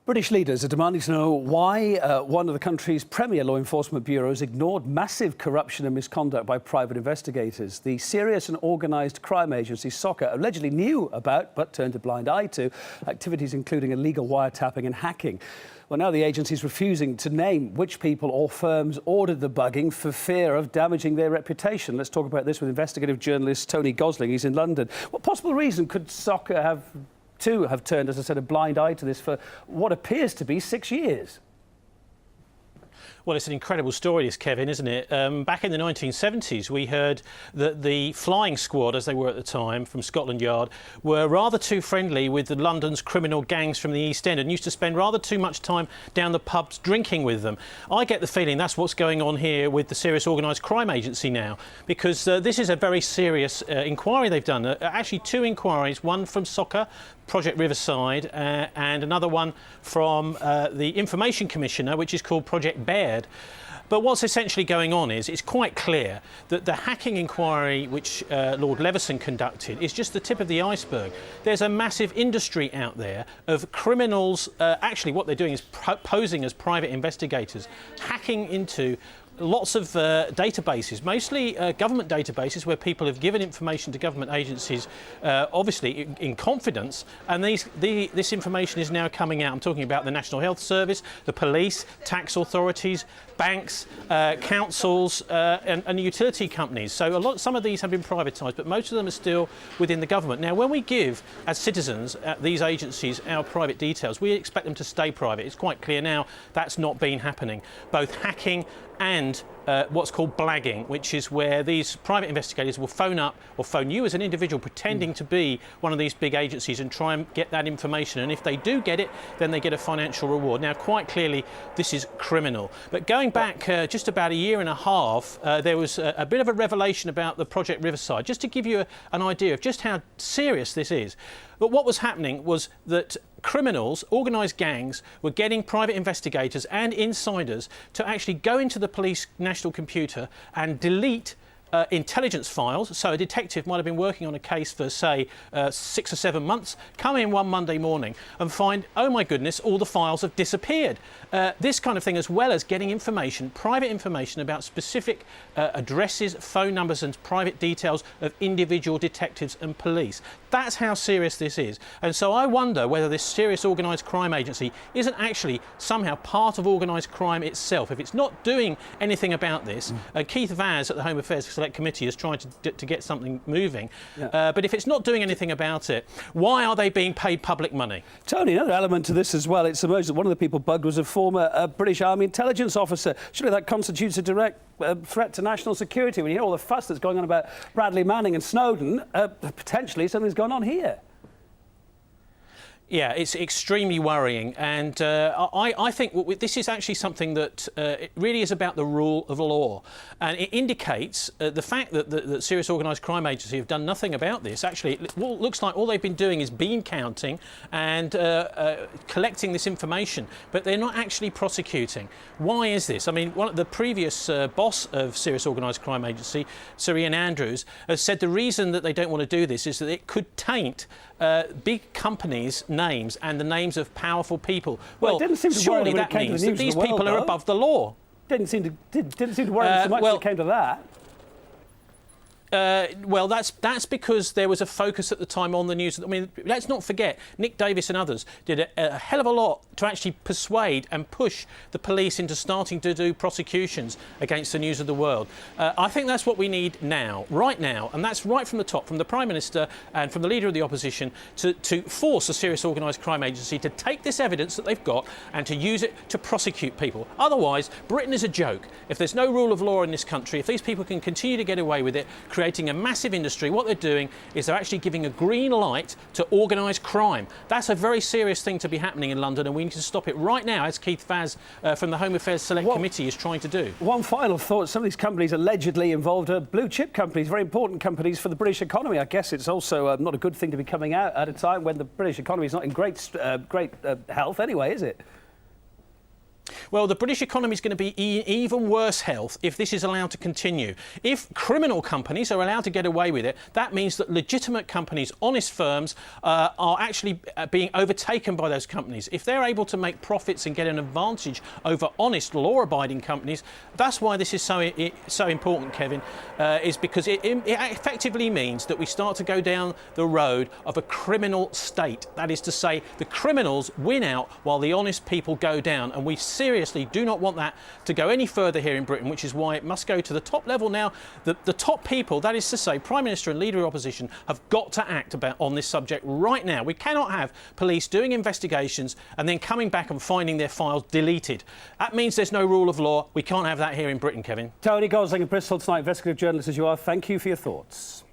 British leaders are demanding to know why one of the country's premier law enforcement bureaus ignored massive corruption and misconduct by private investigators. The Serious and Organised Crime Agency, SOCA, allegedly knew about, but turned a blind eye to, activities including illegal wiretapping and hacking. Well, now the agency is refusing to name which people or firms ordered the bugging for fear of damaging their reputation. Let's talk about this with investigative journalist Tony Gosling. He's in London. What possible reason could SOCA have turned, as I said, a blind eye to this for what appears to be 6 years? Well, it's an incredible story, this, Kevin, isn't it? Back in the 1970s, we heard that the flying squad, as they were at the time, from Scotland Yard, were rather too friendly with the London's criminal gangs from the East End and used to spend rather too much time down the pubs drinking with them. I get the feeling that's what's going on here with the Serious Organised Crime Agency now, because this is a very serious inquiry they've done. Actually, two inquiries, one from SOCA, Project Riverside, and another one from the Information Commissioner, which is called Project Baird. But what's essentially going on is it's quite clear that the hacking inquiry which Lord Leveson conducted is just the tip of the iceberg. There's a massive industry out there of criminals. Actually, what they're doing is posing as private investigators, hacking into lots of databases, mostly government databases where people have given information to government agencies, obviously in confidence, and this information is now coming out. I'm talking about the National Health Service, the police, tax authorities, banks, councils and utility companies. So some of these have been privatised, but most of them are still within the government. Now, when we give, as citizens, these agencies our private details, we expect them to stay private. It's quite clear now that's not been happening. Both hacking and what's called blagging, which is where these private investigators will phone up or phone you as an individual pretending to be one of these big agencies and try and get that information. And if they do get it, then they get a financial reward. Now, quite clearly, this is criminal. But going back just about a year and a half, there was a bit of a revelation about the Project Riverside, just to give you an idea of just how serious this is. But what was happening was that criminals, organised gangs, were getting private investigators and insiders to actually go into the police national computer and delete intelligence files. So a detective might have been working on a case for, say, 6 or 7 months, come in one Monday morning and find, oh my goodness, all the files have disappeared. This kind of thing, as well as getting information, private information about specific addresses, phone numbers and private details of individual detectives and police. That's how serious this is. And so I wonder whether this Serious Organised Crime Agency isn't actually somehow part of organised crime itself. If it's not doing anything about this, Keith Vaz at the Home Affairs Select Committee is trying to get something moving. Yeah. But if it's not doing anything about it, why are they being paid public money? Tony, another element to this as well, it's emerged that one of the people bugged was a former British Army intelligence officer. Surely that constitutes a direct threat to national security. When you hear all the fuss that's going on about Bradley Manning and Snowden, potentially something's going on here. Yeah, it's extremely worrying, and I think this is actually something that it really is about the rule of law, and it indicates the fact that the Serious Organised Crime Agency have done nothing about this. Actually, it looks like all they've been doing is bean counting and collecting this information, but they're not actually prosecuting. Why is this? I mean, one of the previous boss of Serious Organised Crime Agency, Sir Ian Andrews, has said the reason that they don't want to do this is that it could taint big companies' names and the names of powerful people. Well, surely that means that these people are above the law. Didn't seem to worry them so much when it came to that. Well, that's because there was a focus at the time on the news. I mean, let's not forget, Nick Davis and others did a hell of a lot to actually persuade and push the police into starting to do prosecutions against the News of the World. I think that's what we need now, right now, and that's right from the top, from the Prime Minister and from the Leader of the Opposition, to force a Serious Organised Crime Agency to take this evidence that they've got and to use it to prosecute people. Otherwise, Britain is a joke. If there's no rule of law in this country, if these people can continue to get away with it, creating a massive industry, what they're doing is they're actually giving a green light to organised crime. That's a very serious thing to be happening in London, and we need to stop it right now, as Keith Vaz from the Home Affairs Select Committee is trying to do. One final thought. Some of these companies allegedly involved are blue chip companies, very important companies for the British economy. I guess it's also not a good thing to be coming out at a time when the British economy is not in great health anyway, is it? Well, the British economy is going to be in even worse health if this is allowed to continue. If criminal companies are allowed to get away with it, that means that legitimate companies, honest firms, are actually being overtaken by those companies. If they're able to make profits and get an advantage over honest, law-abiding companies, that's why this is so important, Kevin, is because it effectively means that we start to go down the road of a criminal state. That is to say, the criminals win out while the honest people go down. And we seriously do not want that to go any further here in Britain, which is why it must go to the top level now. The top people, that is to say, Prime Minister and Leader of Opposition, have got to act on this subject right now. We cannot have police doing investigations and then coming back and finding their files deleted. That means there's no rule of law. We can't have that here in Britain, Kevin. Tony Gosling in Bristol tonight, investigative journalist as you are. Thank you for your thoughts.